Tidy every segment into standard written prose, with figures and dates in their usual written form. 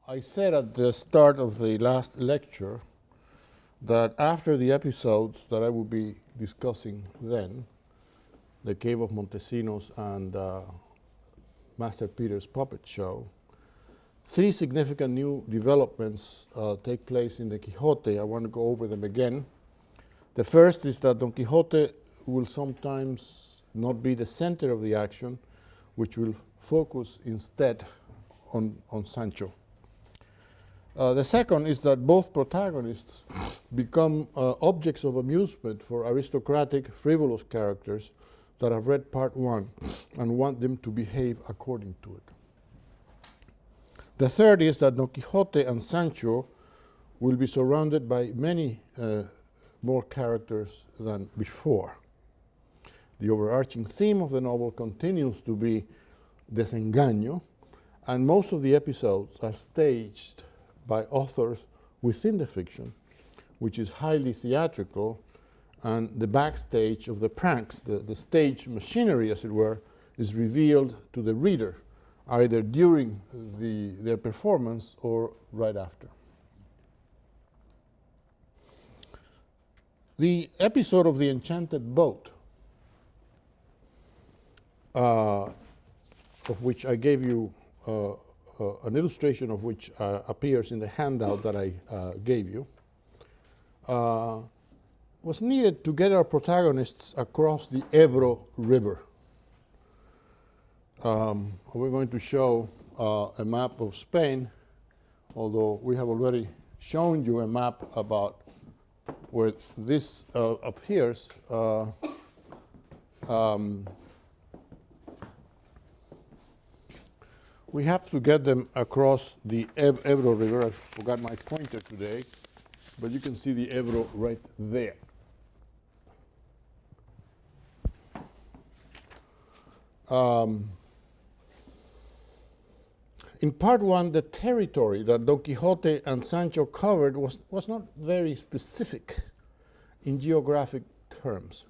I said at the start of the last lecture that after the episodes that I will be discussing then, the Cave of Montesinos and Master Peter's Puppet Show, three significant new developments take place in the Quixote. I want to go over them again. The first is that Don Quixote will sometimes not be the center of the action, which will focus instead on Sancho. The second is that both protagonists become objects of amusement for aristocratic, frivolous characters that have read part one and want them to behave according to it. The third is that Don Quixote and Sancho will be surrounded by many more characters than before. The overarching theme of the novel continues to be desengaño, and most of the episodes are staged by authors within the fiction, which is highly theatrical, and the backstage of the pranks, the stage machinery, as it were, is revealed to the reader, either during their performance or right after. The episode of the Enchanted Boat, of which I gave you an illustration of which appears in the handout that I gave you, was needed to get our protagonists across the Ebro River. We're going to show a map of Spain, although we have already shown you a map about where this appears. We have to get them across the Ebro River. I forgot my pointer today, but you can see the Ebro right there. In part one, the territory that Don Quixote and Sancho covered was not very specific in geographic terms.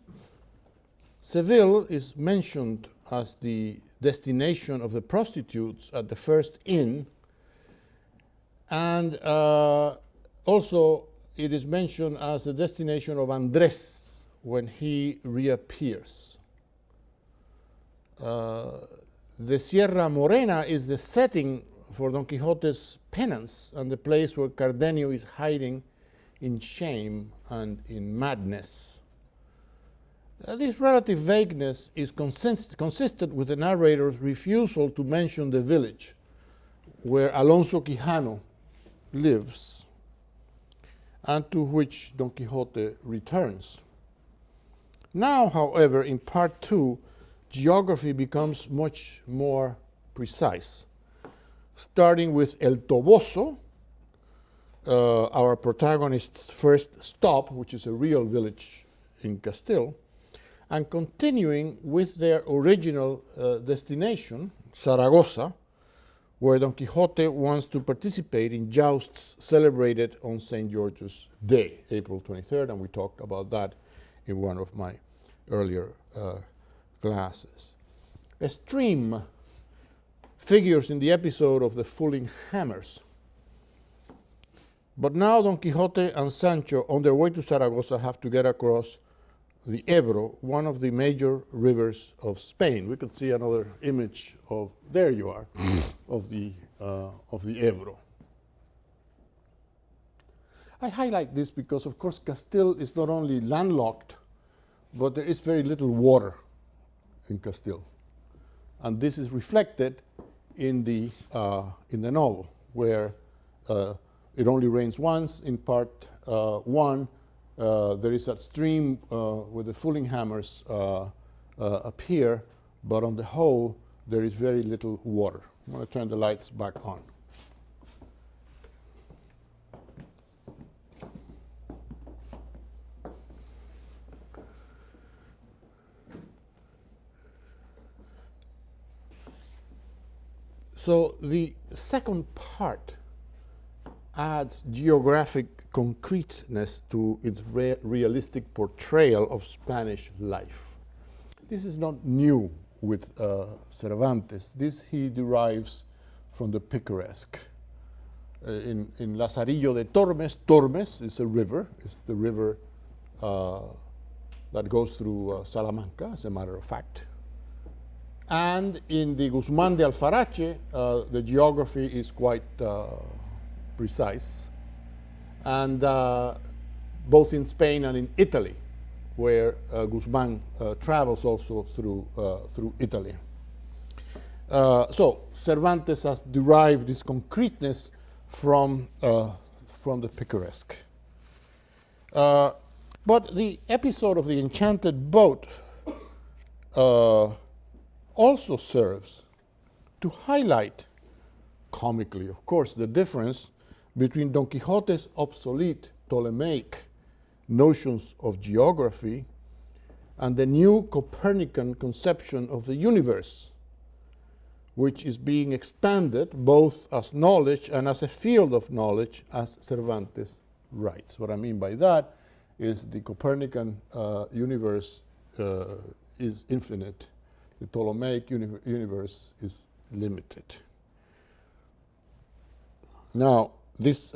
Seville is mentioned as the destination of the prostitutes at the first inn, and also it is mentioned as the destination of Andrés when he reappears. The Sierra Morena is the setting for Don Quixote's penance and the place where Cardenio is hiding in shame and in madness. This relative vagueness is consistent with the narrator's refusal to mention the village where Alonso Quijano lives and to which Don Quixote returns. Now, however, in part two, geography becomes much more precise, starting with El Toboso, our protagonist's first stop, which is a real village in Castile, and continuing with their original destination, Zaragoza, where Don Quixote wants to participate in jousts celebrated on St. George's Day, April 23rd, and we talked about that in one of my earlier classes. A stream figures in the episode of the Fulling Hammers. But now Don Quixote and Sancho, on their way to Zaragoza, have to get across the Ebro, one of the major rivers of Spain. We could see another image of, there you are, of the Ebro. I highlight this because, of course, Castile is not only landlocked, but there is very little water in Castile. And this is reflected in the novel, where it only rains once. In part one, there is that stream where the Fulling Hammers appear, but on the whole, there is very little water. I'm going to turn the lights back on. So the second part adds geographic concreteness to its realistic portrayal of Spanish life. This is not new with Cervantes. This he derives from the picaresque. in Lazarillo de Tormes. Tormes is a river. It's the river that goes through Salamanca, as a matter of fact. And in the Guzmán de Alfarache, the geography is quite precise. And both in Spain and in Italy, where Guzmán travels also through Italy. So Cervantes has derived this concreteness from the picaresque. But the episode of the enchanted boat also serves to highlight, comically of course, the difference between Don Quixote's obsolete Ptolemaic notions of geography and the new Copernican conception of the universe, which is being expanded both as knowledge and as a field of knowledge, as Cervantes writes. What I mean by that is the Copernican universe is infinite. The Ptolemaic universe is limited. Now, this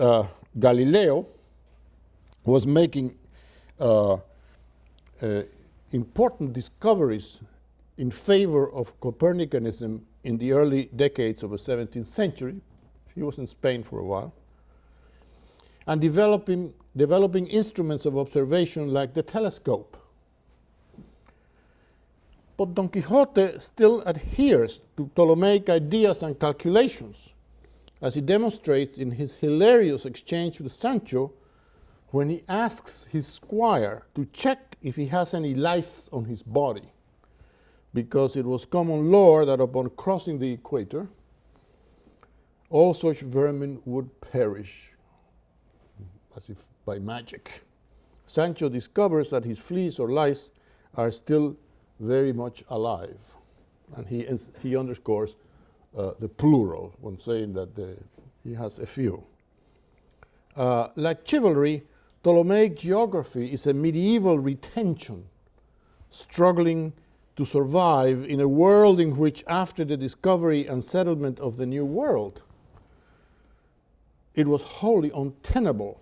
Galileo was making important discoveries in favor of Copernicanism in the early decades of the 17th century. He was in Spain for a while. And developing instruments of observation like the telescope. But Don Quixote still adheres to Ptolemaic ideas and calculations, as he demonstrates in his hilarious exchange with Sancho when he asks his squire to check if he has any lice on his body, because it was common lore that upon crossing the equator, all such vermin would perish, as if by magic. Sancho discovers that his fleas or lice are still very much alive, and he underscores the plural when saying that he has a few. Like chivalry, Ptolemaic geography is a medieval retention, struggling to survive in a world in which, after the discovery and settlement of the New World, it was wholly untenable,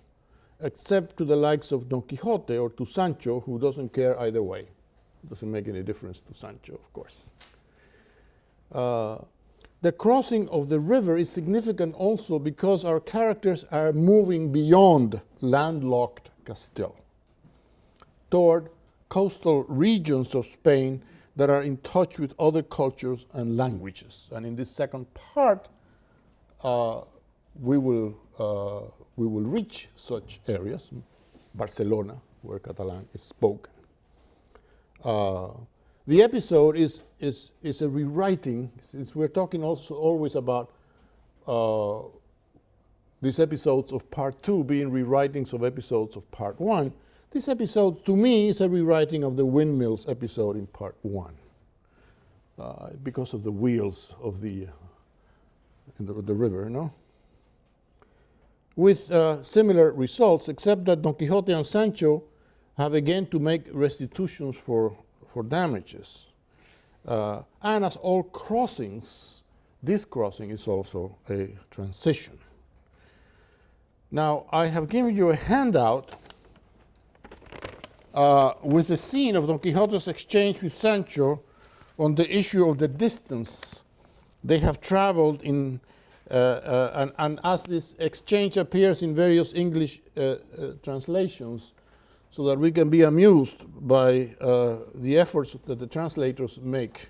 except to the likes of Don Quixote or to Sancho, who doesn't care either way. It doesn't make any difference to Sancho, of course. The crossing of the river is significant also because our characters are moving beyond landlocked Castile toward coastal regions of Spain that are in touch with other cultures and languages. And in this second part, we will reach such areas, Barcelona, where Catalan is spoken. The episode is a rewriting, since we're talking also always about these episodes of part 2 being rewritings of episodes of part 1. This episode, to me, is a rewriting of the windmills episode in part 1, because of the wheels of the river, no? With similar results, except that Don Quixote and Sancho have again to make restitutions for damages. And as all crossings, this crossing is also a transition. Now, I have given you a handout with the scene of Don Quixote's exchange with Sancho on the issue of the distance they have traveled in, and as this exchange appears in various English translations, so that we can be amused by the efforts that the translators make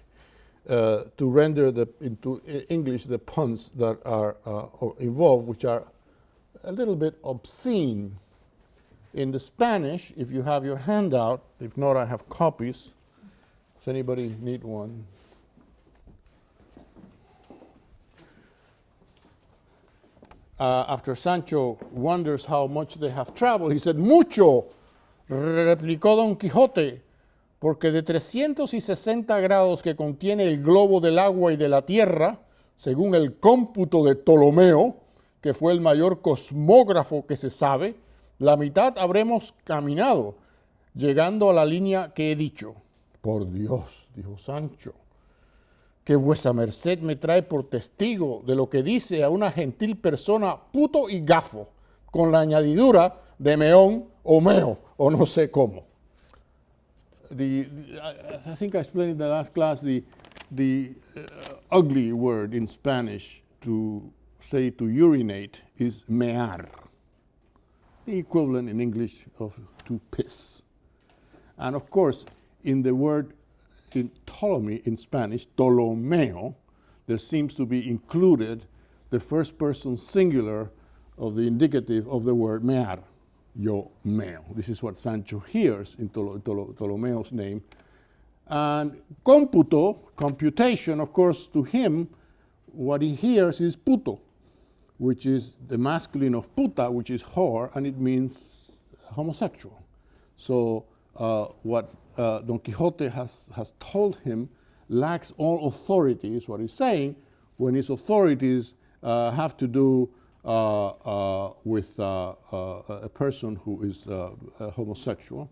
to render into English the puns that are involved, which are a little bit obscene. In the Spanish, if you have your handout, if not, I have copies. Does anybody need one? After Sancho wonders how much they have traveled, he said, "Mucho," replicó Don Quijote, porque de 360 grados que contiene el globo del agua y de la tierra, según el cómputo de Ptolomeo, que fue el mayor cosmógrafo que se sabe, la mitad habremos caminado, llegando a la línea que he dicho. Por Dios, dijo Sancho, que vuesa merced me trae por testigo de lo que dice a una gentil persona puto y gafo, con la añadidura de meón o meo, o no sé cómo. I think I explained in the last class the ugly word in Spanish to say to urinate is mear, the equivalent in English of to piss. And of course, in the word in Ptolemy in Spanish, Ptolomeo, there seems to be included the first person singular of the indicative of the word mear, yo meo. This is what Sancho hears in Ptolomeo's name. And computo, computation, of course, to him, what he hears is puto, which is the masculine of puta, which is whore, and it means homosexual. So what Don Quixote has told him lacks all authority, is what he's saying, when his authorities have to do with a person who is homosexual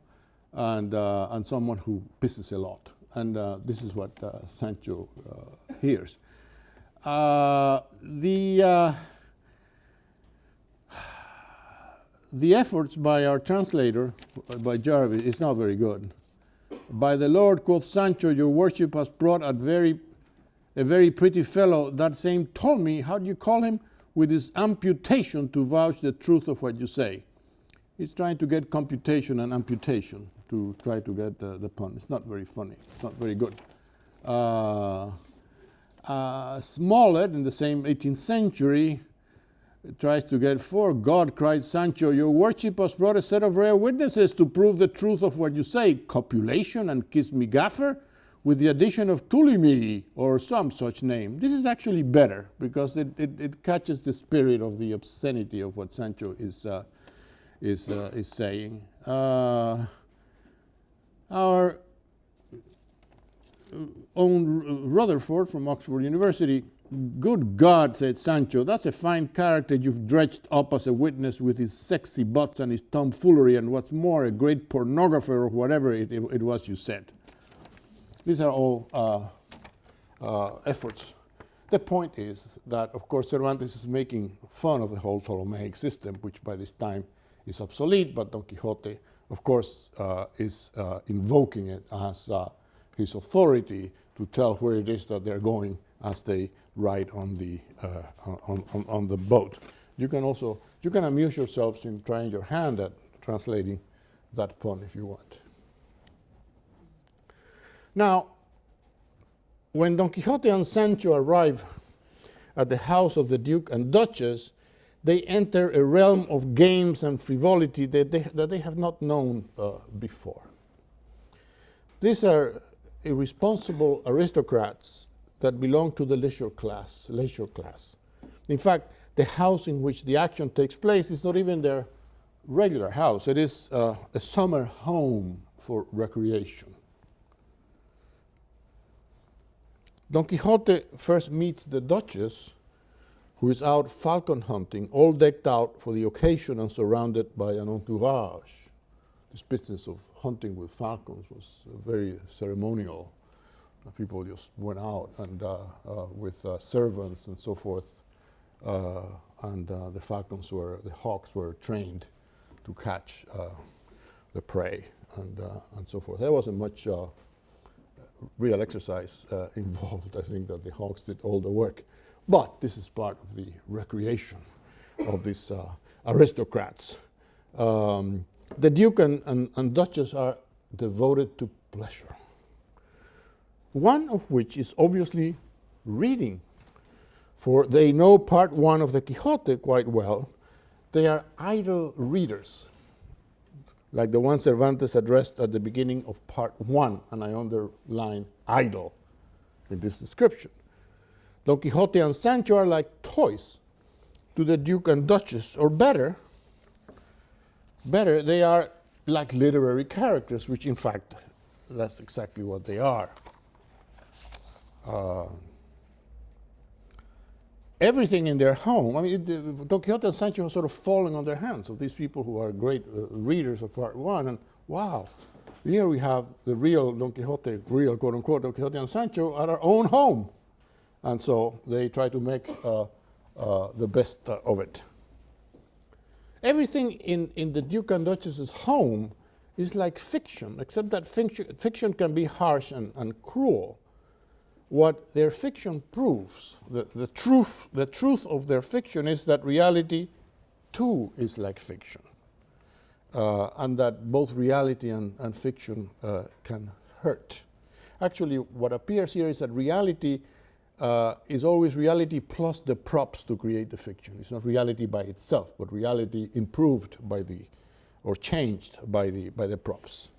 and someone who pisses a lot. And this is what Sancho hears. The efforts by our translator, by Jarvis, is not very good. By the Lord, quoth Sancho, your worship has brought a very pretty fellow, that same told me, how do you call him, with his amputation to vouch the truth of what you say. He's trying to get computation and amputation to try to get the pun. It's not very funny. It's not very good. Smollett, in the same 18th century, tries to get, for God, cried Sancho, your worship has brought a set of rare witnesses to prove the truth of what you say, copulation and kiss me gaffer, with the addition of Ptolemaic or some such name. This is actually better because it catches the spirit of the obscenity of what Sancho is saying. Our own Rutherford from Oxford University, good God, said Sancho, that's a fine character you've dredged up as a witness with his sexy butts and his tomfoolery, and what's more, a great pornographer or whatever it was you said. These are all efforts. The point is that, of course, Cervantes is making fun of the whole Ptolemaic system, which by this time is obsolete, but Don Quixote, of course, is invoking it as his authority to tell where it is that they're going as they ride on the boat. You can amuse yourselves in trying your hand at translating that pun if you want. Now, when Don Quixote and Sancho arrive at the house of the Duke and Duchess, they enter a realm of games and frivolity that they have not known before. These are irresponsible aristocrats that belong to the leisure class. In fact, the house in which the action takes place is not even their regular house. It is a summer home for recreation. Don Quixote first meets the Duchess, who is out falcon hunting, all decked out for the occasion and surrounded by an entourage. This business of hunting with falcons was very ceremonial. People just went out and with servants and so forth, and the hawks were trained to catch the prey and so forth. There wasn't much real exercise involved. I think that the hawks did all the work. But this is part of the recreation of these aristocrats. The Duke and Duchess are devoted to pleasure, one of which is obviously reading, for they know part one of the Quixote quite well. They are idle readers, like the one Cervantes addressed at the beginning of part one, and I underline idle in this description. Don Quixote and Sancho are like toys to the Duke and Duchess, or better, they are like literary characters, which in fact, that's exactly what they are. Everything in their home, I mean, Don Quixote and Sancho are sort of falling on their hands of these people who are great readers of part one, and wow, here we have the real Don Quixote, real quote-unquote Don Quixote and Sancho at our own home. And so they try to make the best of it. Everything in the Duke and Duchess's home is like fiction, except that fiction can be harsh and cruel. What their fiction proves, the truth of their fiction is that reality too is like fiction, and that both reality and fiction can hurt. Actually, what appears here is that reality is always reality plus the props to create the fiction. It's not reality by itself, but reality improved by or changed by the props.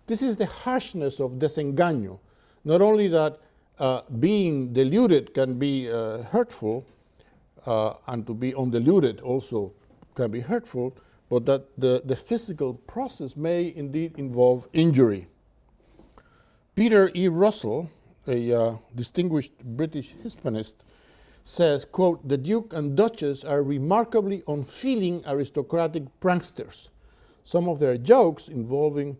This is the harshness of desengaño. Not only that being deluded can be hurtful, and to be undeluded also can be hurtful, but that the physical process may indeed involve injury. Peter E. Russell, a distinguished British Hispanist, says, quote, "The Duke and Duchess are remarkably unfeeling aristocratic pranksters. Some of their jokes involve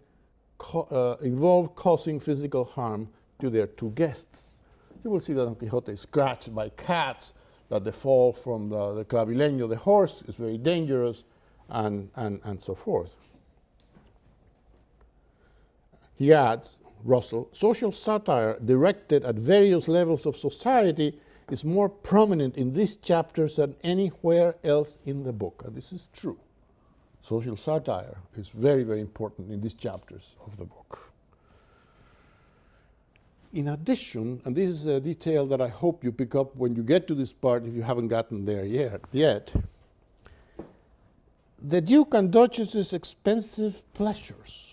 causing physical harm to their two guests." You will see that Don Quixote is scratched by cats, that the fall from the clavileño, the horse, is very dangerous, and so forth. He adds, Russell, social satire directed at various levels of society is more prominent in these chapters than anywhere else in the book. And this is true. Social satire is very, very important in these chapters of the book. In addition, and this is a detail that I hope you pick up when you get to this part if you haven't gotten there yet, the Duke and Duchess's expensive pleasures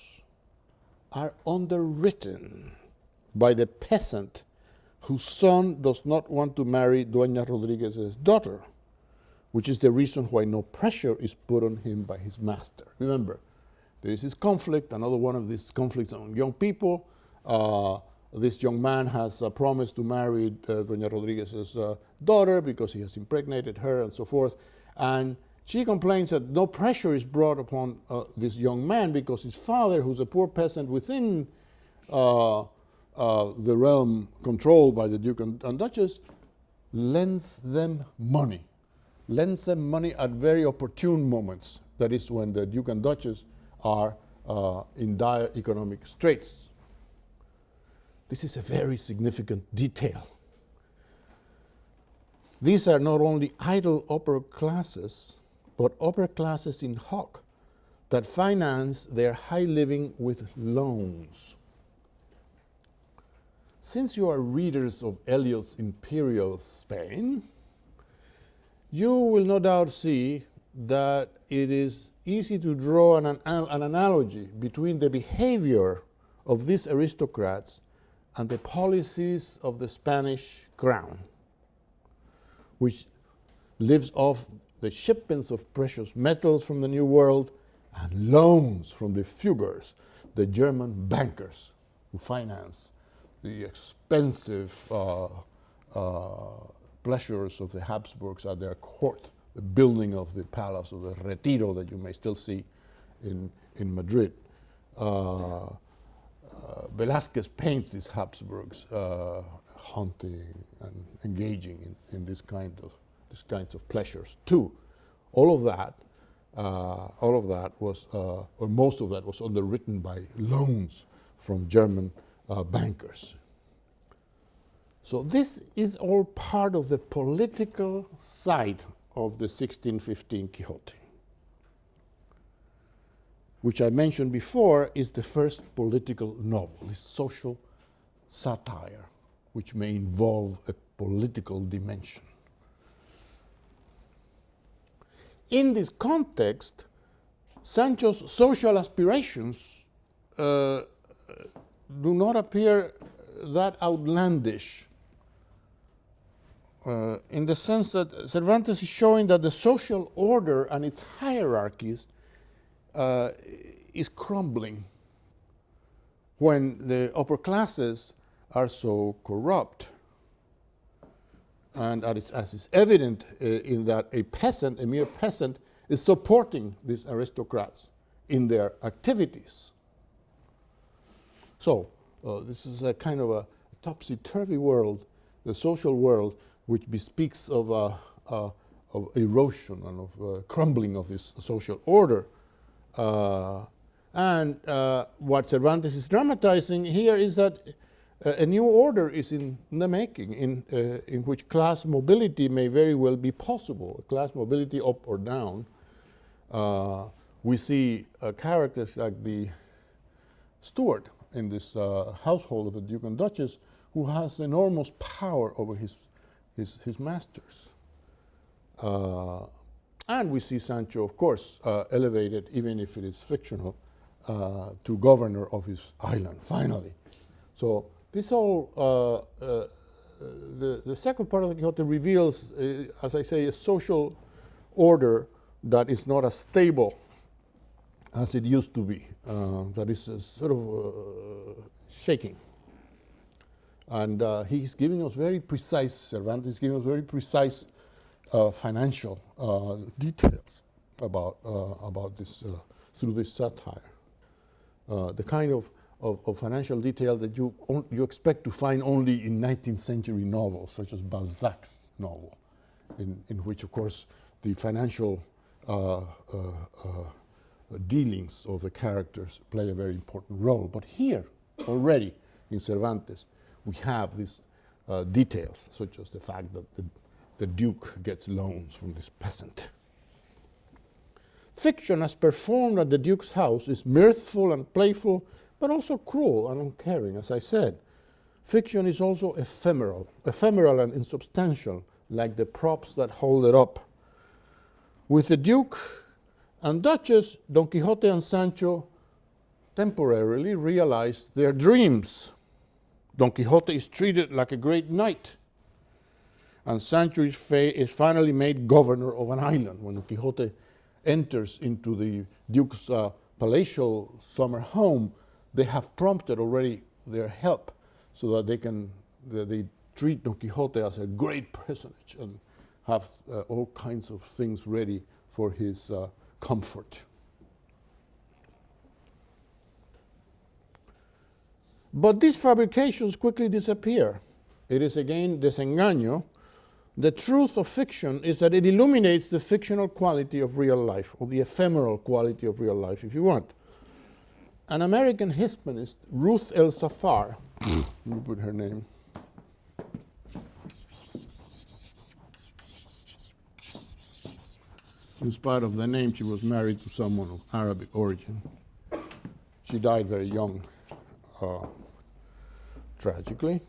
are underwritten by the peasant whose son does not want to marry Dueña Rodriguez's daughter, which is the reason why no pressure is put on him by his master. Remember, there is this conflict, another one of these conflicts among young people. This young man has promised to marry Dueña Rodriguez's daughter because he has impregnated her and so forth. And she complains that no pressure is brought upon this young man because his father, who's a poor peasant within the realm controlled by the Duke and Duchess, lends them money at very opportune moments. That is when the Duke and Duchess are in dire economic straits. This is a very significant detail. These are not only idle upper classes, but upper classes in hoc that finance their high living with loans. Since you are readers of Eliot's Imperial Spain, you will no doubt see that it is easy to draw an analogy between the behavior of these aristocrats and the policies of the Spanish crown, which lives off the shipments of precious metals from the New World and loans from the Fuggers, the German bankers who finance the expensive pleasures of the Habsburgs at their court, the building of the Palace of the Retiro that you may still see in Madrid. Velázquez paints these Habsburgs hunting and engaging in these kinds of pleasures too. All of that was, or most of that was underwritten by loans from German bankers. So this is all part of the political side of the 1615 Quixote, which I mentioned before is the first political novel, is social satire, which may involve a political dimension. In this context, Sancho's social aspirations do not appear that outlandish, in the sense that Cervantes is showing that the social order and its hierarchies is crumbling when the upper classes are so corrupt. And as is evident in that a mere peasant, is supporting these aristocrats in their activities. So this is a kind of a topsy-turvy world the social world which bespeaks of erosion and of crumbling of this social order. And what Cervantes is dramatizing here is that a new order is in the making, in which class mobility may very well be possible, class mobility up or down. We see characters like the steward in this household of the Duke and Duchess, who has enormous power over his masters. And we see Sancho, of course, elevated, even if it is fictional, to governor of his island, finally. So this whole, the second part of the Quixote reveals, as I say, a social order that is not as stable as it used to be, that is sort of shaking. And he's giving us very precise, Cervantes is giving us very precise financial details about this, through this satire. The kind of financial detail that you expect to find only in 19th century novels, such as Balzac's novel, in which, of course, the financial dealings of the characters play a very important role. But here, already in Cervantes, we have these details, such as the fact that the Duke gets loans from this peasant. Fiction, as performed at the Duke's house, is mirthful and playful, but also cruel and uncaring, as I said. Fiction is also ephemeral and insubstantial, like the props that hold it up. With the Duke and Duchess, Don Quixote and Sancho temporarily realize their dreams. Don Quixote is treated like a great knight, and Sancho is finally made governor of an island. When Don Quixote enters into the Duke's palatial summer home, they have prompted already their help so that they treat Don Quixote as a great personage and have all kinds of things ready for his comfort. But these fabrications quickly disappear. It is again desengaño. The truth of fiction is that it illuminates the fictional quality of real life, or the ephemeral quality of real life, if you want. An American Hispanist, Ruth L. Safar, let me put her name. In spite of the name, she was married to someone of Arabic origin. She died very young, tragically.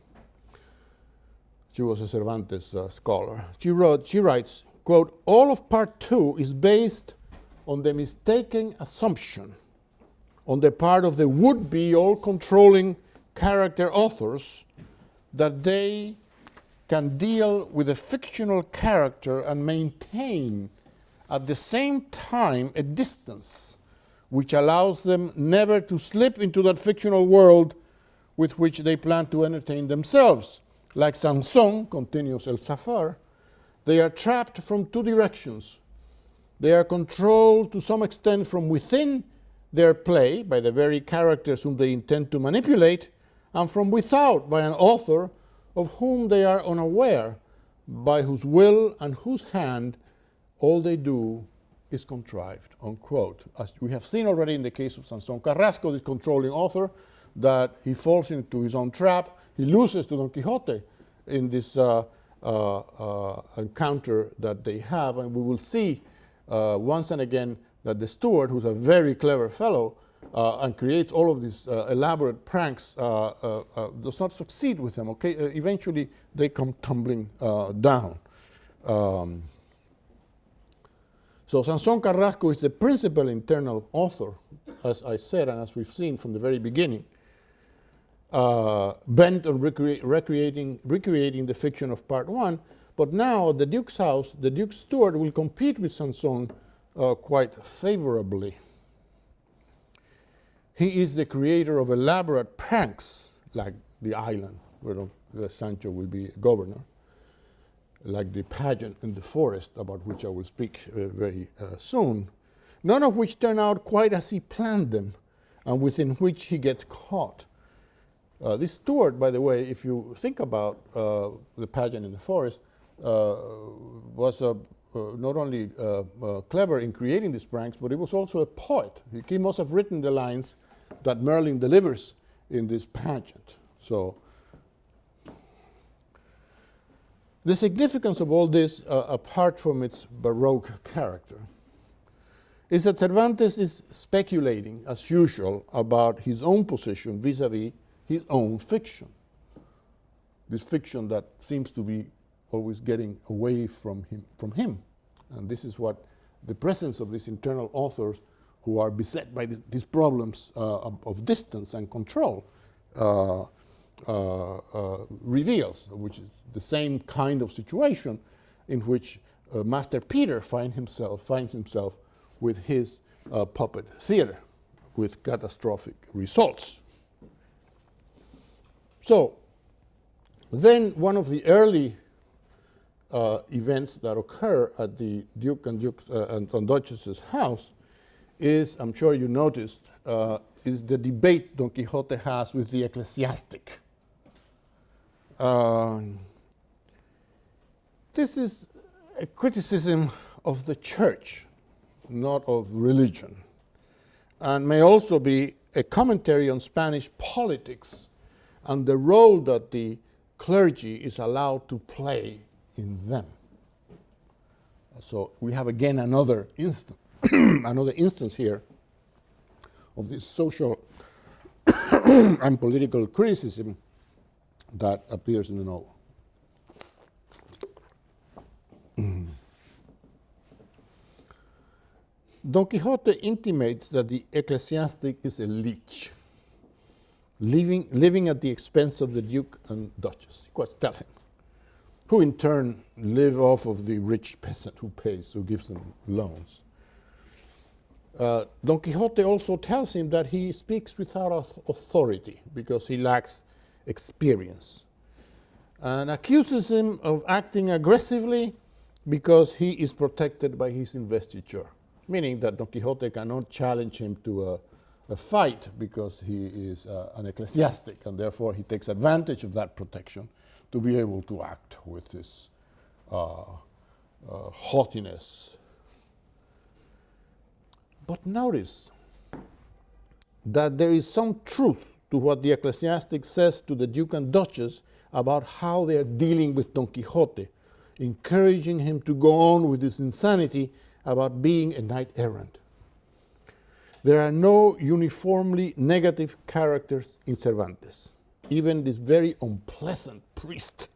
She was a Cervantes scholar. She writes, quote, "All of part 2 is based on the mistaken assumption on the part of the would-be all-controlling character authors that they can deal with a fictional character and maintain at the same time a distance which allows them never to slip into that fictional world with which they plan to entertain themselves. Like Samson," continues El Safar, "they are trapped from two directions. They are controlled to some extent from within their play by the very characters whom they intend to manipulate, and from without by an author of whom they are unaware, by whose will and whose hand all they do is contrived," unquote. As we have seen already in the case of Sansón Carrasco, this controlling author, that he falls into his own trap. He loses to Don Quixote in this encounter that they have, and we will see once and again that the steward, who's a very clever fellow and creates all of these elaborate pranks, does not succeed with them. Okay, eventually they come tumbling down. So Sansón Carrasco is the principal internal author, as I said, and as we've seen from the very beginning, bent on recreating the fiction of part 1. But now at the Duke's house, the Duke's steward will compete with Sansón quite favorably. He is the creator of elaborate pranks, like the island where Sancho will be governor, like the pageant in the forest, about which I will speak very soon, none of which turn out quite as he planned them, and within which he gets caught. This steward, by the way, if you think about the pageant in the forest, was not only clever in creating these pranks, but he was also a poet. He must have written the lines that Merlin delivers in this pageant. So the significance of all this, apart from its baroque character, is that Cervantes is speculating, as usual, about his own position vis-a-vis his own fiction. This fiction that seems to be always getting away from him. And this is what the presence of these internal authors who are beset by these problems of distance and control reveals, which is the same kind of situation in which Master Peter finds himself with his puppet theater, with catastrophic results. So then one of the early events that occur at the Duke and Duchess's house is, I'm sure you noticed, is the debate Don Quixote has with the ecclesiastic. This is a criticism of the church, not of religion, and may also be a commentary on Spanish politics and the role that the clergy is allowed to play in them. So we have again another instance here of this social and political criticism that appears in the novel. Don Quixote intimates that the ecclesiastic is a leech, living at the expense of the Duke and Duchess. He quite tell him, who in turn live off of the rich peasant who gives them loans. Don Quixote also tells him that he speaks without authority because he lacks experience, and accuses him of acting aggressively because he is protected by his investiture, meaning that Don Quixote cannot challenge him to a fight because he is an ecclesiastic, and therefore he takes advantage of that protection to be able to act with this haughtiness. But notice that there is some truth to what the ecclesiastic says to the Duke and Duchess about how they are dealing with Don Quixote, encouraging him to go on with his insanity about being a knight errant. There are no uniformly negative characters in Cervantes. Even this very unpleasant priest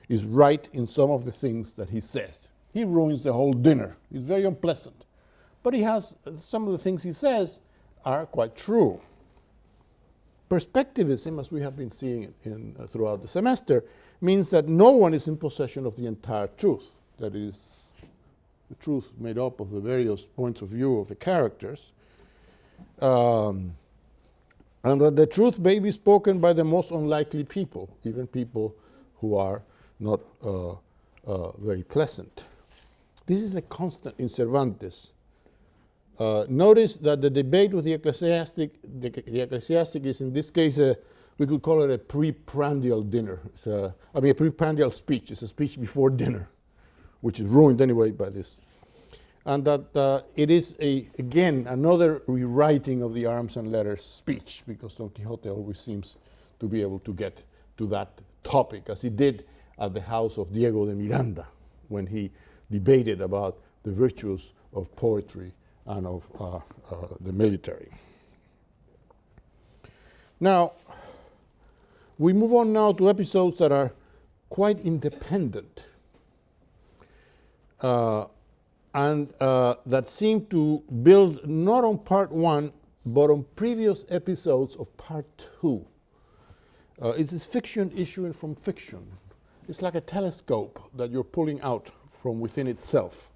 is right in some of the things that he says. He ruins the whole dinner. He's very unpleasant. But he has some of the things he says are quite true. Perspectivism, as we have been seeing throughout the semester, means that no one is in possession of the entire truth. That is, the truth made up of the various points of view of the characters. And that the truth may be spoken by the most unlikely people, even people who are not very pleasant. This is a constant in Cervantes. Notice that the debate with the ecclesiastic is in this case, we could call it a preprandial dinner. A preprandial speech. It's a speech before dinner, which is ruined anyway by this. And that it is, again, another rewriting of the arms and letters speech, because Don Quixote always seems to be able to get to that topic, as he did at the house of Diego de Miranda, when he debated about the virtues of poetry and of the military. Now, we move on now to episodes that are quite independent and that seem to build not on part one, but on previous episodes of part two. It's this fiction issuing from fiction. It's like a telescope that you're pulling out from within itself,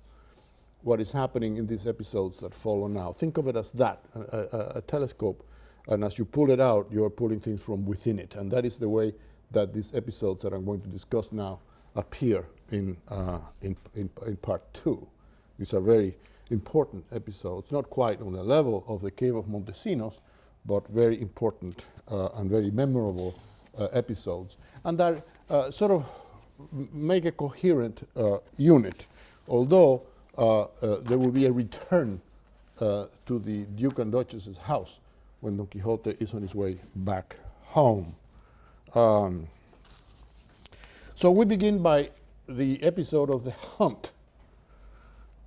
what is happening in these episodes that follow now. Think of it as that, a telescope, and as you pull it out, you're pulling things from within it. And that is the way that these episodes that I'm going to discuss now appear in part two. These are very important episodes, not quite on the level of the Cave of Montesinos, but very important and very memorable episodes, and that sort of make a coherent unit, although there will be a return to the Duke and Duchess's house when Don Quixote is on his way back home. So we begin by the episode of the hunt.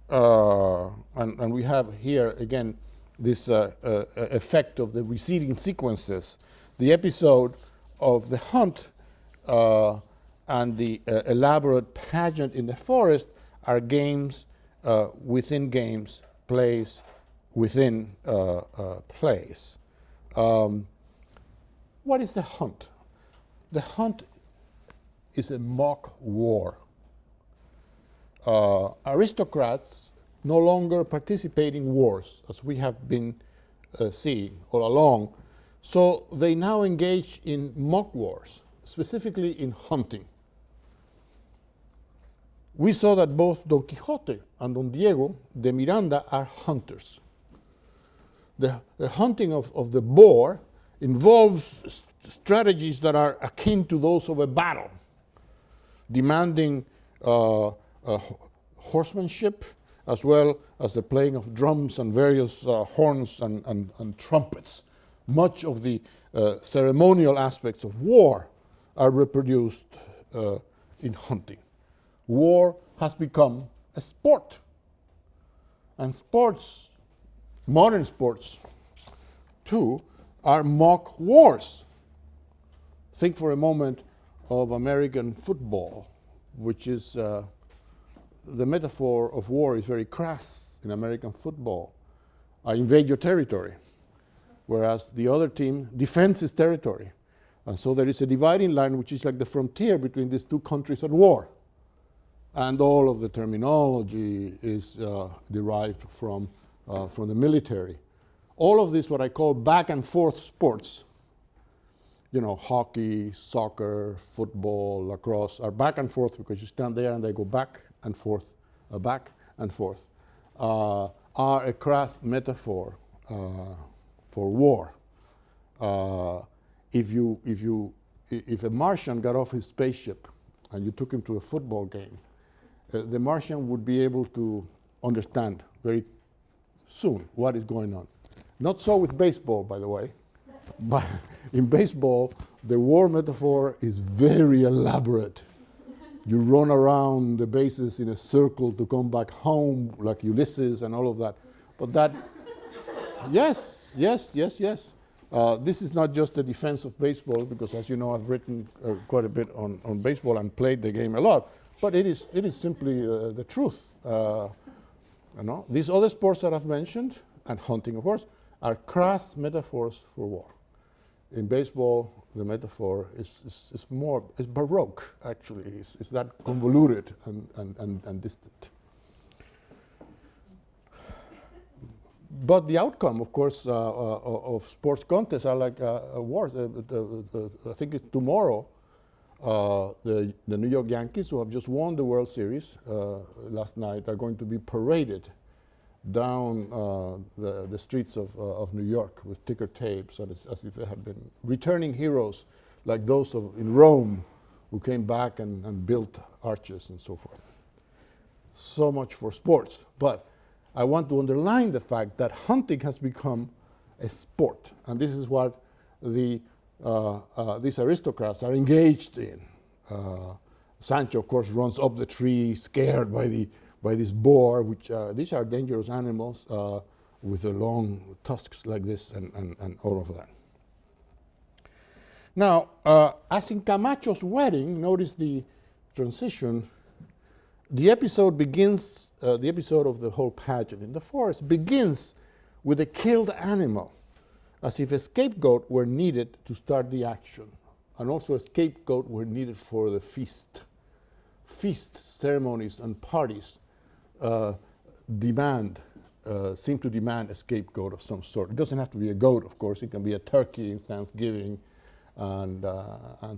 And we have here again this effect of the receding sequences. The episode of the hunt and the elaborate pageant in the forest are games within games, plays within plays. What is the hunt? The hunt is a mock war. Aristocrats no longer participate in wars, as we have been seeing all along, so they now engage in mock wars, specifically in hunting. We saw that both Don Quixote and Don Diego de Miranda are hunters. The hunting of the boar involves strategies that are akin to those of a battle, demanding horsemanship, as well as the playing of drums and various horns and trumpets. Much of the ceremonial aspects of war are reproduced in hunting. War has become a sport. And sports, modern sports too, are mock wars. Think for a moment of American football, which is the metaphor of war is very crass in American football. I invade your territory, whereas the other team defends its territory. And so there is a dividing line which is like the frontier between these two countries at war. And all of the terminology is derived from the military. All of this, what I call back and forth sports, you know, hockey, soccer, football, lacrosse, are back and forth because you stand there and they go back and forth, are a crass metaphor for war. If a Martian got off his spaceship and you took him to a football game, the Martian would be able to understand very soon what is going on. Not so with baseball, by the way. But in baseball, the war metaphor is very elaborate. You run around the bases in a circle to come back home, like Ulysses and all of that. But that, yes. This is not just the defense of baseball, because as you know, I've written quite a bit on baseball and played the game a lot. But it is simply the truth. These other sports that I've mentioned, and hunting, of course, are crass metaphors for war. In baseball, the metaphor is baroque, actually. It's that convoluted and distant. But the outcome, of course, of sports contests are like wars. I think it's tomorrow. The New York Yankees, who have just won the World Series last night, are going to be paraded down the streets of New York with ticker tapes, and it's as if they had been returning heroes like those in Rome who came back and built arches and so forth. So much for sports. But I want to underline the fact that hunting has become a sport, and this is what these aristocrats are engaged in. Sancho, of course, runs up the tree, scared by this boar, which these are dangerous animals with the long tusks like this and all of that. Now, as in Camacho's wedding, notice the transition. The episode begins, the episode of the whole pageant in the forest begins with a killed animal, as if a scapegoat were needed to start the action, and also a scapegoat were needed for the feast. Feast ceremonies and parties seem to demand a scapegoat of some sort. It doesn't have to be a goat, of course. It can be a turkey in Thanksgiving and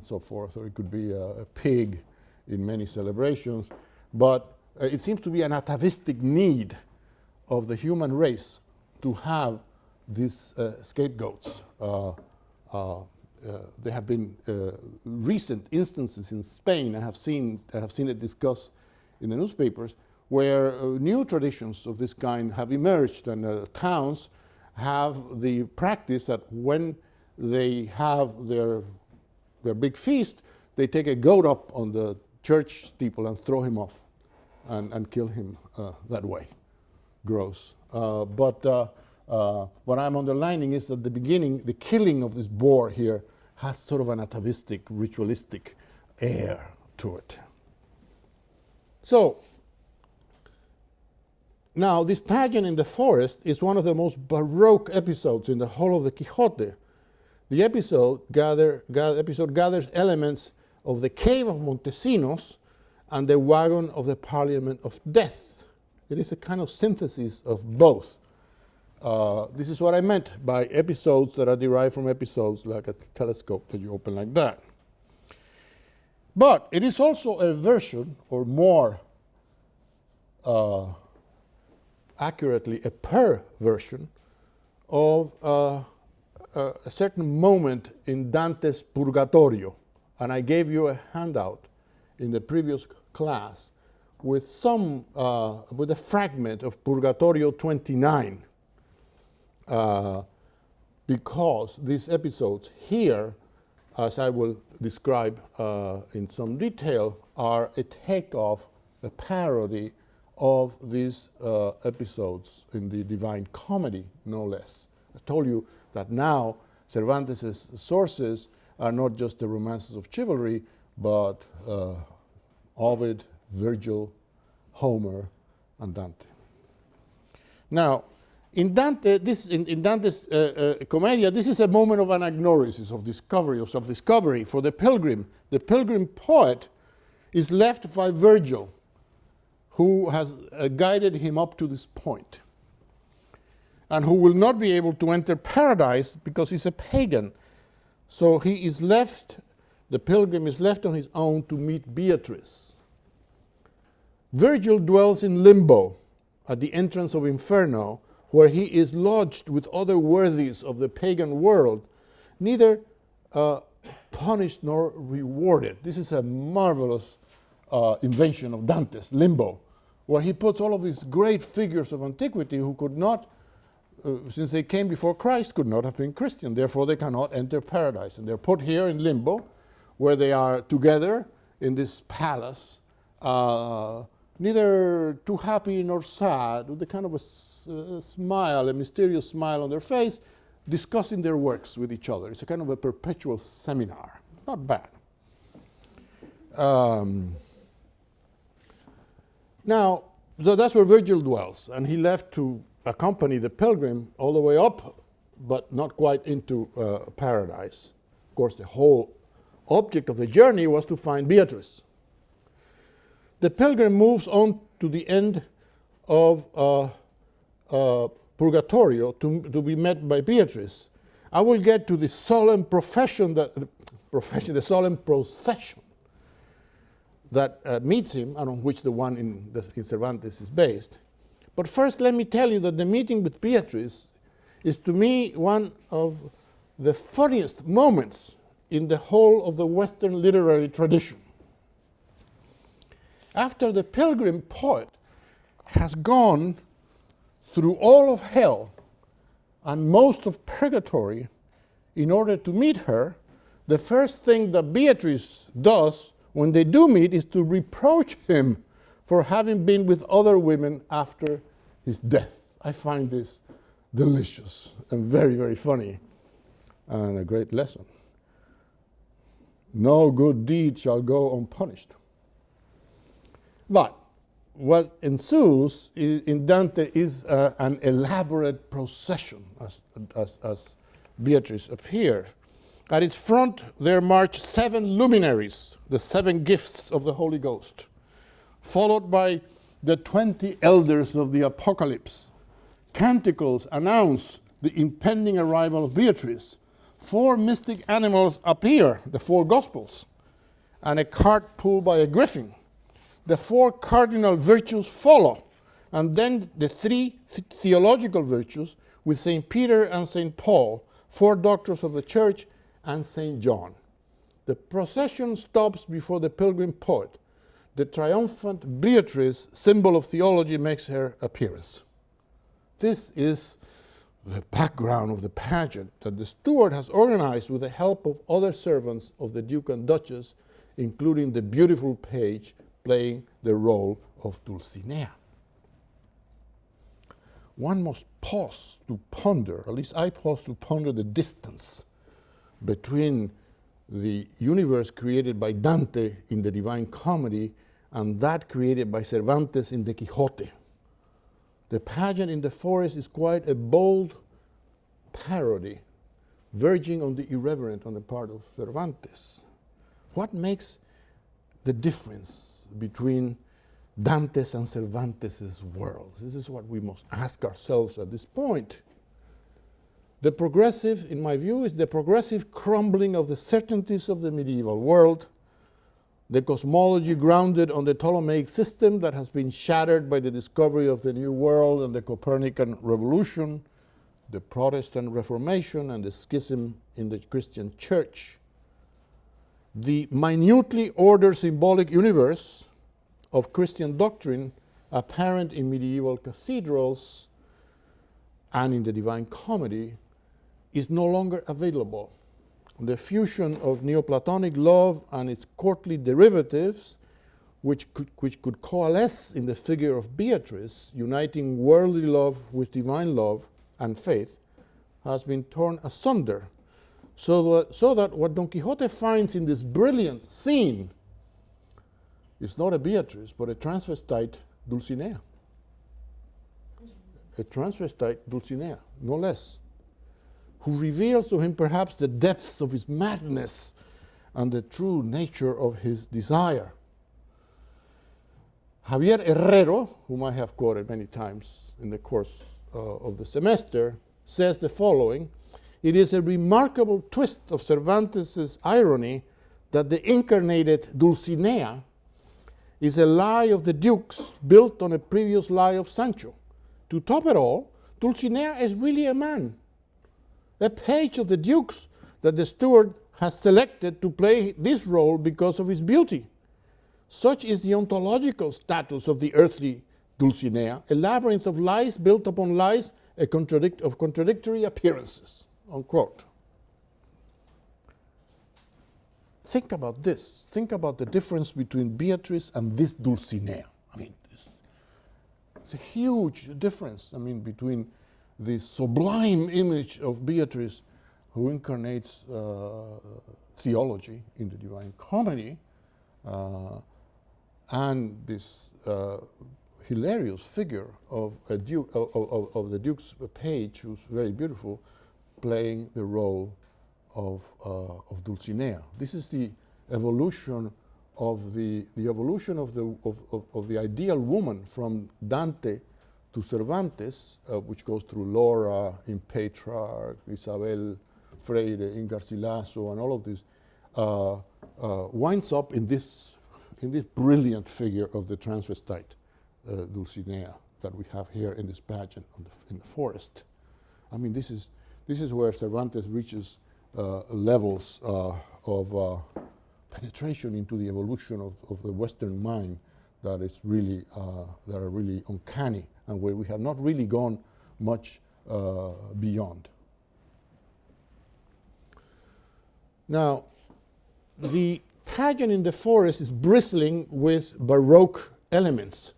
so forth, or it could be a pig in many celebrations. But it seems to be an atavistic need of the human race to have these scapegoats there have been recent instances in Spain. I have seen it discussed in the newspapers, where new traditions of this kind have emerged, and towns have the practice that when they have their big feast, they take a goat up on the church steeple and throw him off and kill him that way. Gross. But what I'm underlining is that the killing of this boar here has sort of an atavistic, ritualistic air to it. So, now this pageant in the forest is one of the most baroque episodes in the whole of the Quixote. The episode gathers elements of the cave of Montesinos and the wagon of the Parliament of Death. It is a kind of synthesis of both. This is what I meant by episodes that are derived from episodes like a telescope that you open like that. But it is also a version, or more accurately, a perversion of a certain moment in Dante's Purgatorio. And I gave you a handout in the previous class with with a fragment of Purgatorio 29. Because these episodes here, as I will describe in some detail, are a takeoff, a parody of these episodes in the Divine Comedy, no less. I told you that now Cervantes' sources are not just the romances of chivalry, but Ovid, Virgil, Homer, and Dante. Now, in Dante's Commedia, this is a moment of anagnorisis, of discovery, of self-discovery for the pilgrim. The pilgrim poet is left by Virgil, who has guided him up to this point, and who will not be able to enter paradise because he's a pagan. So he is left, the pilgrim is left on his own to meet Beatrice. Virgil dwells in limbo at the entrance of Inferno, where he is lodged with other worthies of the pagan world, neither punished nor rewarded. This is a marvelous invention of Dante's, limbo, where he puts all of these great figures of antiquity who could not, since they came before Christ, could not have been Christian. Therefore, they cannot enter paradise. And they're put here in limbo, where they are together in this palace, neither too happy nor sad, with a kind of a smile, a mysterious smile on their face, discussing their works with each other. It's a kind of a perpetual seminar. Not bad. Now, so that's where Virgil dwells, and he left to accompany the pilgrim all the way up, but not quite into paradise. Of course, the whole object of the journey was to find Beatrice. The pilgrim moves on to the end of Purgatorio to be met by Beatrice. I will get to the solemn the solemn procession that meets him, and on which the one in Cervantes is based. But first, let me tell you that the meeting with Beatrice is, to me, one of the funniest moments in the whole of the Western literary tradition. After the pilgrim poet has gone through all of hell and most of purgatory in order to meet her, the first thing that Beatrice does when they do meet is to reproach him for having been with other women after his death. I find this delicious and very, very funny, and a great lesson. No good deed shall go unpunished. But what ensues in Dante is an elaborate procession as Beatrice appears. At its front there march 7 luminaries, the 7 gifts of the Holy Ghost, followed by the 20 elders of the Apocalypse. Canticles announce the impending arrival of Beatrice. 4 mystic animals appear, the 4 Gospels, and a cart pulled by a griffin. The 4 cardinal virtues follow, and then the 3 theological virtues with St. Peter and St. Paul, 4 doctors of the church, and St. John. The procession stops before the pilgrim poet. The triumphant Beatrice, symbol of theology, makes her appearance. This is the background of the pageant that the steward has organized with the help of other servants of the Duke and Duchess, including the beautiful page playing the role of Dulcinea. One must pause to ponder, at least I pause to ponder the distance between the universe created by Dante in the Divine Comedy and that created by Cervantes in the Quixote. The pageant in the forest is quite a bold parody, verging on the irreverent on the part of Cervantes. What makes the difference between Dante's and Cervantes' worlds? This is what we must ask ourselves at this point. The progressive, in my view, is the progressive crumbling of the certainties of the medieval world, the cosmology grounded on the Ptolemaic system that has been shattered by the discovery of the New World and the Copernican Revolution, the Protestant Reformation and the schism in the Christian Church, the minutely ordered symbolic universe of Christian doctrine apparent in medieval cathedrals and in the Divine Comedy is no longer available. The fusion of Neoplatonic love and its courtly derivatives, which could coalesce in the figure of Beatrice, uniting worldly love with divine love and faith, has been torn asunder, so that what Don Quixote finds in this brilliant scene is not a Beatrice, but a transvestite Dulcinea. A transvestite Dulcinea, no less, who reveals to him perhaps the depths of his madness and the true nature of his desire. Javier Herrero, whom I have quoted many times in the course of the semester, says the following: "It is a remarkable twist of Cervantes' irony that the incarnated Dulcinea is a lie of the Duke's built on a previous lie of Sancho. To top it all, Dulcinea is really a man, a page of the Duke's that the steward has selected to play this role because of his beauty. Such is the ontological status of the earthly Dulcinea, a labyrinth of lies built upon lies, of contradictory appearances," unquote. Think about this. Think about the difference between Beatrice and this Dulcinea. I mean, it's a huge difference, I mean, between the sublime image of Beatrice, who incarnates theology in the Divine Comedy, and this hilarious figure of a duke, of the Duke's page, who's very beautiful, playing the role of Dulcinea. This is the evolution of the evolution of the ideal woman from Dante to Cervantes, which goes through Laura in Petrarch, Isabel Freire in Garcilaso, and all of this, winds up in this brilliant figure of the transvestite Dulcinea that we have here in this pageant in the forest. I mean, this is where Cervantes reaches levels of penetration into the evolution of the Western mind that is really that are really uncanny, and where we have not really gone much beyond. Now, the pageant in the forest is bristling with baroque elements.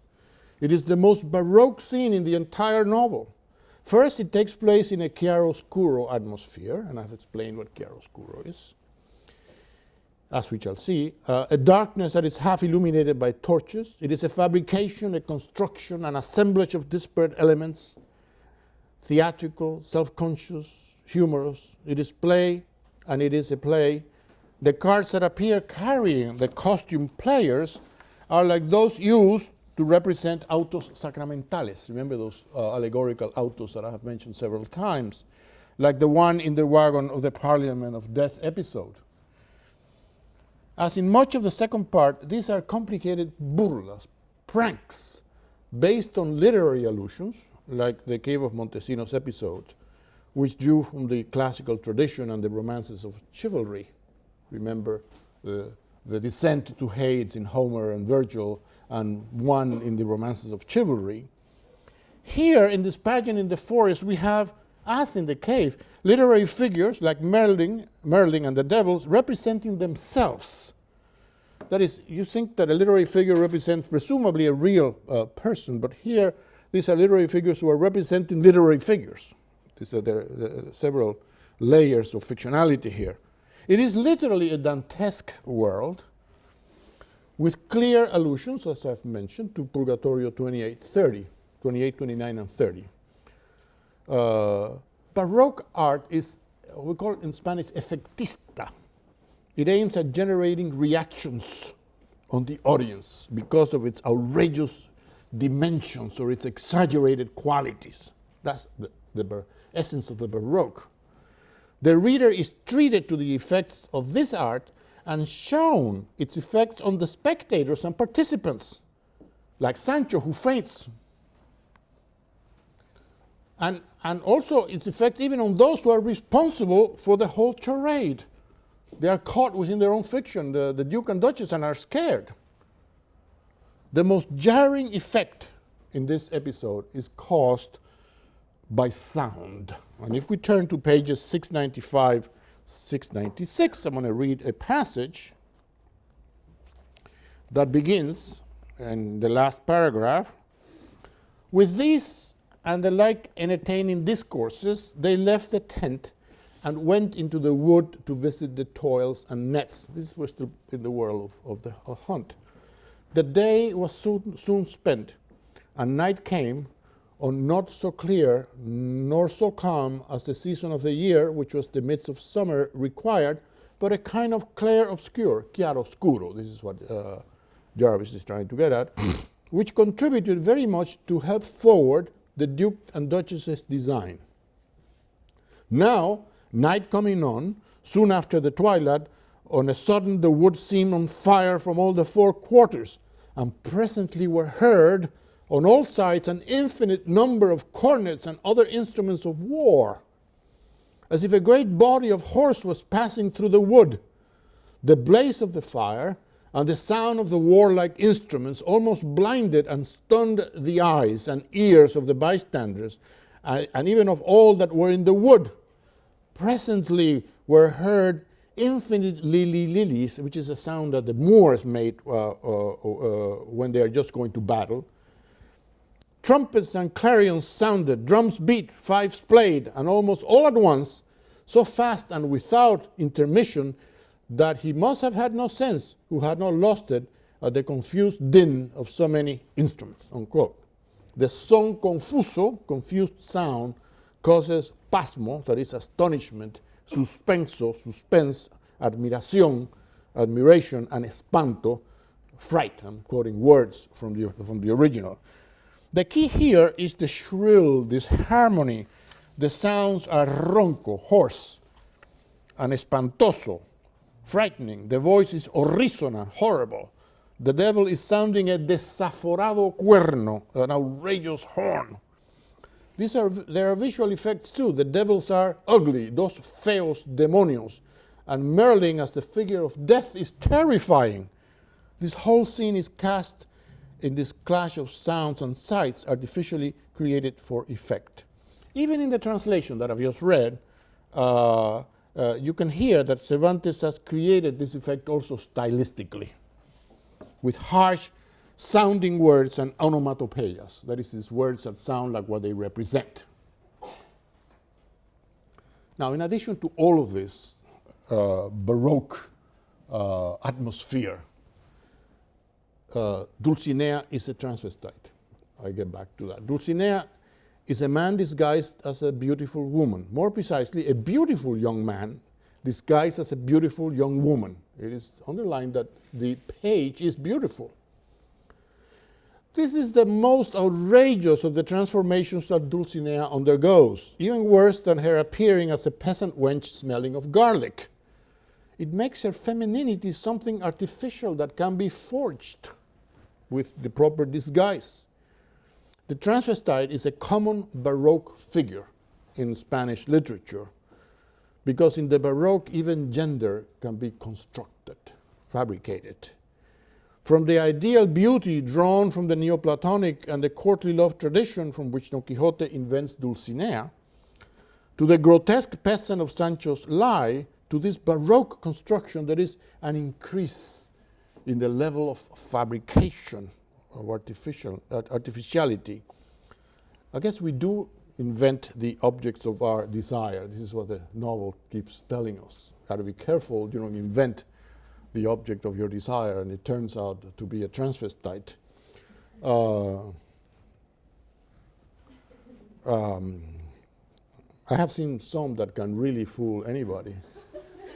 It is the most baroque scene in the entire novel. First, it takes place in a chiaroscuro atmosphere, and I've explained what chiaroscuro is, as we shall see, a darkness that is half illuminated by torches. It is a fabrication, a construction, an assemblage of disparate elements, theatrical, self-conscious, humorous. It is play, and it is a play. The cards that appear carrying the costume players are like those used to represent autos sacramentales. Remember those allegorical autos that I have mentioned several times, like the one in the wagon of the Parliament of Death episode. As in much of the second part, these are complicated burlas, pranks, based on literary allusions, like the Cave of Montesinos episode, which drew from the classical tradition and the romances of chivalry. Remember the descent to Hades in Homer and Virgil, and one in the romances of chivalry. Here in this pageant in the forest, we have, as in the cave, literary figures like Merlin and the devils representing themselves. That is, you think that a literary figure represents presumably a real person, but here these are literary figures who are representing literary figures. There are several layers of fictionality here. It is literally a Dantesque world with clear allusions, as I've mentioned, to Purgatorio 28, 29, and 30. Baroque art is, we call it in Spanish, efectista. It aims at generating reactions on the audience because of its outrageous dimensions or its exaggerated qualities. That's the essence of the Baroque. The reader is treated to the effects of this art and shown its effects on the spectators and participants, like Sancho who faints. And also its effects even on those who are responsible for the whole charade. They are caught within their own fiction, the Duke and Duchess, and are scared. The most jarring effect in this episode is caused by sound. And if we turn to pages 695, 696, I'm going to read a passage that begins in the last paragraph. With these and the like entertaining discourses, they left the tent and went into the wood to visit the toils and nets. This was in the world of the hunt. The day was soon spent, and night came on not so clear nor so calm as the season of the year, which was the midst of summer, required, but a kind of clair obscure, chiaroscuro, this is what Jarvis is trying to get at, which contributed very much to help forward the Duke and Duchess's design. Now, night coming on, soon after the twilight, on a sudden the wood seemed on fire from all the four quarters, and presently were heard on all sides an infinite number of cornets and other instruments of war, as if a great body of horse was passing through the wood. The blaze of the fire and the sound of the warlike instruments almost blinded and stunned the eyes and ears of the bystanders, and even of all that were in the wood. Presently were heard infinite lilies, which is a sound that the Moors made when they are just going to battle. Trumpets and clarions sounded, drums beat, fifes played, and almost all at once, so fast and without intermission, that he must have had no sense who had not lost it at the confused din of so many instruments, unquote. The son confuso, confused sound, causes pasmo, that is astonishment, suspenso, suspense, admiración, admiration, and espanto, fright. I'm quoting words from the original. The key here is the shrill, this harmony. The sounds are ronco, hoarse, and espantoso, frightening. The voice is horrísona, horrible. The devil is sounding a desaforado cuerno, an outrageous horn. There are visual effects too. The devils are ugly, dos feos demonios. And Merlin as the figure of death is terrifying. This whole scene is cast in this clash of sounds and sights artificially created for effect. Even in the translation that I've just read, you can hear that Cervantes has created this effect also stylistically, with harsh sounding words and onomatopoeias. That is, these words that sound like what they represent. Now, in addition to all of this Baroque atmosphere, Dulcinea is a transvestite. I get back to that. Dulcinea is a man disguised as a beautiful woman. More precisely, a beautiful young man disguised as a beautiful young woman. It is underlined that the page is beautiful. This is the most outrageous of the transformations that Dulcinea undergoes, even worse than her appearing as a peasant wench smelling of garlic. It makes her femininity something artificial that can be forged with the proper disguise. The transvestite is a common Baroque figure in Spanish literature, because in the Baroque, even gender can be constructed, fabricated. From the ideal beauty drawn from the Neoplatonic and the courtly love tradition from which Don Quixote invents Dulcinea, to the grotesque peasant of Sancho's lie, to this Baroque construction, there is an increase in the level of fabrication, of artificiality. I guess we do invent the objects of our desire. This is what the novel keeps telling us. Got to be careful you don't invent the object of your desire and it turns out to be a transvestite. I have seen some that can really fool anybody.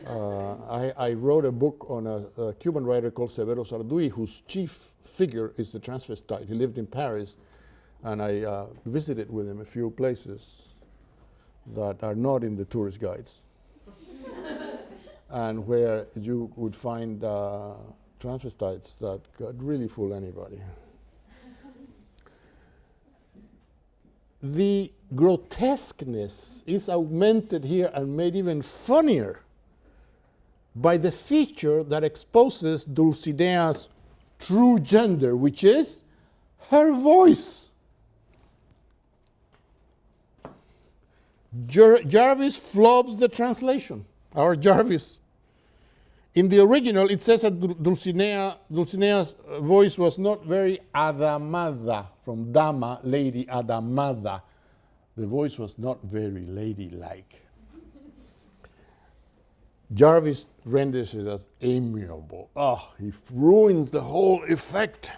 I wrote a book on a Cuban writer called Severo Sarduy, whose chief figure is the transvestite. He lived in Paris, and I visited with him a few places that are not in the tourist guides, and where you would find transvestites that could really fool anybody. The grotesqueness is augmented here and made even funnier by the feature that exposes Dulcinea's true gender, which is her voice. Jarvis flubs the translation, our Jarvis. In the original, it says that Dulcinea's voice was not very adamada, from dama, lady, adamada. The voice was not very ladylike. Jarvis renders it as amiable. Oh, he ruins the whole effect.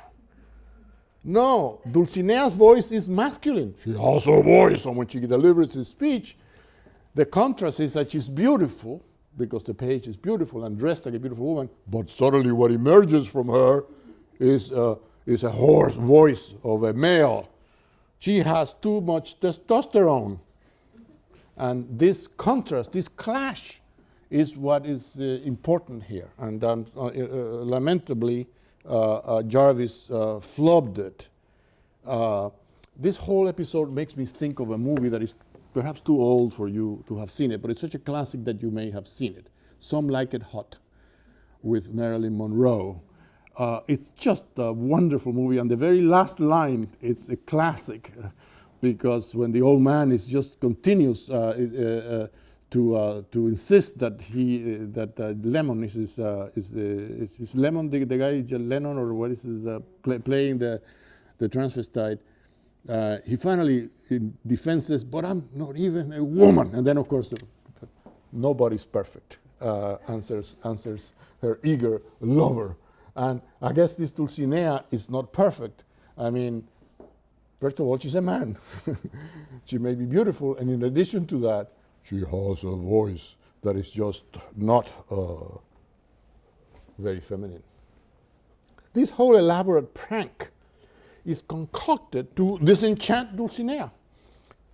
No, Dulcinea's voice is masculine. She has a voice, and when she delivers his speech, the contrast is that she's beautiful, because the page is beautiful and dressed like a beautiful woman, but suddenly what emerges from her is a hoarse voice of a male. She has too much testosterone. And this contrast, this clash, is what is important here. And lamentably, Jarvis flubbed it. This whole episode makes me think of a movie that is perhaps too old for you to have seen it, but it's such a classic that you may have seen it. Some Like It Hot, with Marilyn Monroe. It's just a wonderful movie, and the very last line, it's a classic, because when the old man is just continues to insist that Lemon is Lemon the guy Lennon, or what is his, playing the transvestite. He finally in defense says, "But I'm not even a woman." And then, of course, nobody's perfect. Answers her eager lover. And I guess this Dulcinea is not perfect. I mean, first of all, she's a man. She may be beautiful, and in addition to that, she has a voice that is just not very feminine. This whole elaborate prank is concocted to disenchant Dulcinea,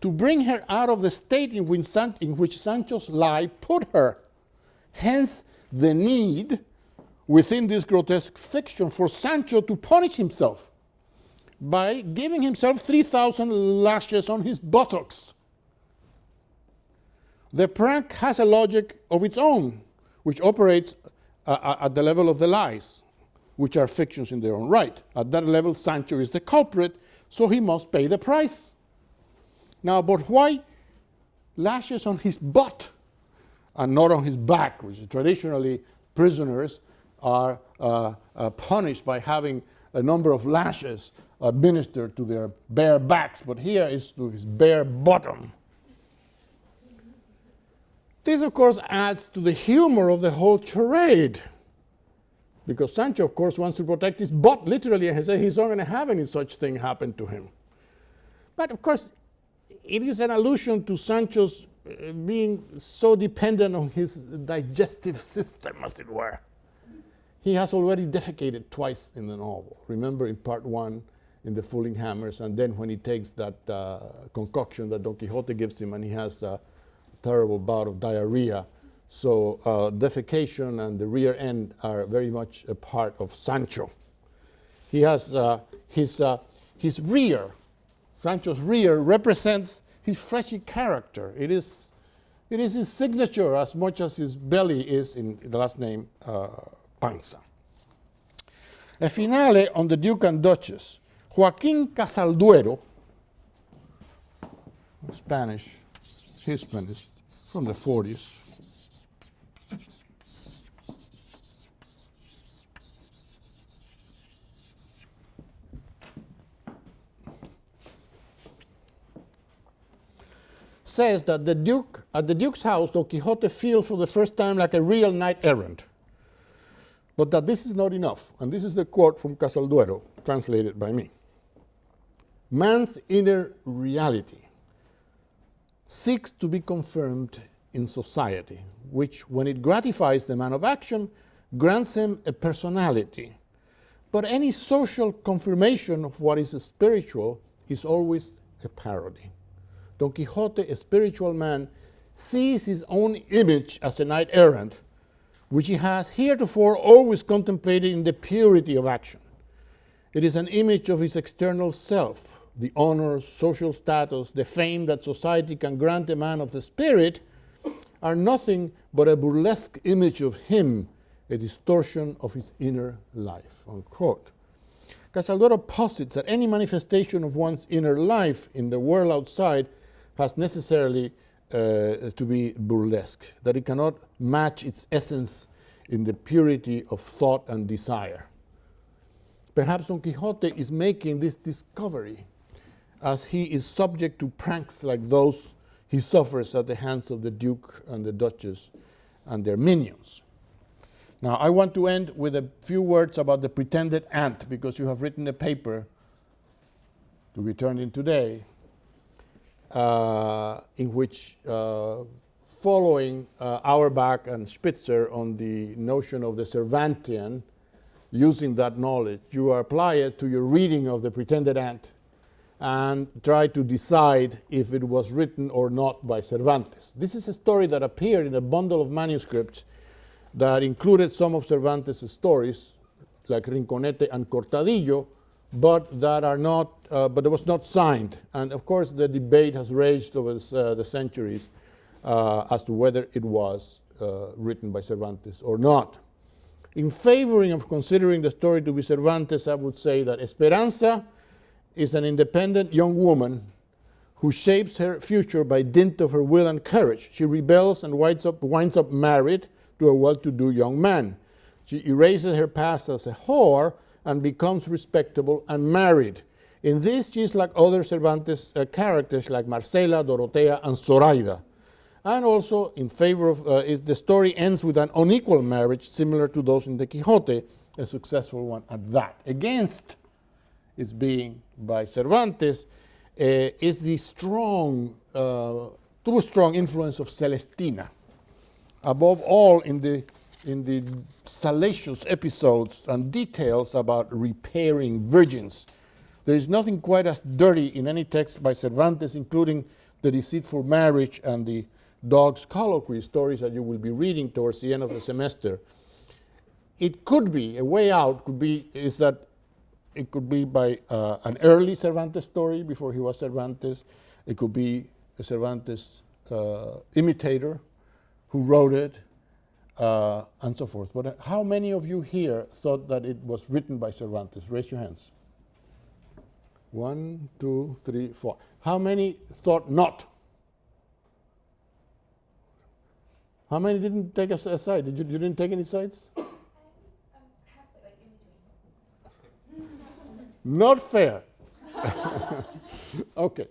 to bring her out of the state in which Sancho's lie put her. Hence the need within this grotesque fiction for Sancho to punish himself by giving himself 3,000 lashes on his buttocks. The prank has a logic of its own, which operates at the level of the lies, which are fictions in their own right. At that level, Sancho is the culprit, so he must pay the price. Now, but why lashes on his butt and not on his back, which traditionally prisoners are punished by having a number of lashes administered to their bare backs, but here is to his bare bottom. This, of course, adds to the humor of the whole charade, because Sancho, of course, wants to protect his butt, literally, and he says he's not going to have any such thing happen to him. But, of course, it is an allusion to Sancho's being so dependent on his digestive system, as it were. He has already defecated twice in the novel. Remember in part 1, in the Fooling Hammers, and then when he takes that concoction that Don Quixote gives him, and he has a terrible bout of diarrhea. So defecation and the rear end are very much a part of Sancho. He has his rear. Sancho's rear represents his fleshy character. It is his signature as much as his belly is in the last name, Panza. A finale on the Duke and Duchess. Joaquín Casalduero, Spanish, he's Spanish, from the 40s. Says that at the Duke's house, Don Quixote feels for the first time like a real knight-errant. But that this is not enough. And this is the quote from Casalduero, translated by me. Man's inner reality seeks to be confirmed in society, which, when it gratifies the man of action, grants him a personality. But any social confirmation of what is spiritual is always a parody. Don Quixote, a spiritual man, sees his own image as a knight-errant, which he has heretofore always contemplated in the purity of action. It is an image of his external self, the honors, social status, the fame that society can grant a man of the spirit are nothing but a burlesque image of him, a distortion of his inner life, unquote. Casalduero posits that any manifestation of one's inner life in the world outside has necessarily to be burlesque, that it cannot match its essence in the purity of thought and desire. Perhaps Don Quixote is making this discovery as he is subject to pranks like those he suffers at the hands of the Duke and the Duchess and their minions. Now, I want to end with a few words about the pretended aunt, because you have written a paper to be turned in today in which, following Auerbach and Spitzer on the notion of the Cervantean, using that knowledge, you apply it to your reading of the pretended aunt and try to decide if it was written or not by Cervantes. This is a story that appeared in a bundle of manuscripts that included some of Cervantes' stories, like Rinconete and Cortadillo, but that are not, but it was not signed. And of course, the debate has raged over the centuries as to whether it was written by Cervantes or not. In favoring of considering the story to be Cervantes, I would say that Esperanza is an independent young woman who shapes her future by dint of her will and courage. She rebels and winds up married to a well-to-do young man. She erases her past as a whore and becomes respectable and married. In this, she is like other Cervantes characters like Marcela, Dorotea, and Zoraida. And also, in favor of, the story ends with an unequal marriage similar to those in the Quixote, a successful one at that. Against its being by Cervantes is the strong, too strong influence of Celestina. Above all, in the salacious episodes and details about repairing virgins. There is nothing quite as dirty in any text by Cervantes, including the deceitful marriage and the dog's colloquy, stories that you will be reading towards the end of the semester. It could be, a way out could be, is that it could be by an early Cervantes story before he was Cervantes. It could be a Cervantes imitator who wrote it, and so forth. But how many of you here thought that it was written by Cervantes? Raise your hands. 1, 2, 3, 4. How many thought not? How many didn't take a side? You didn't take any sides? Not fair. Okay.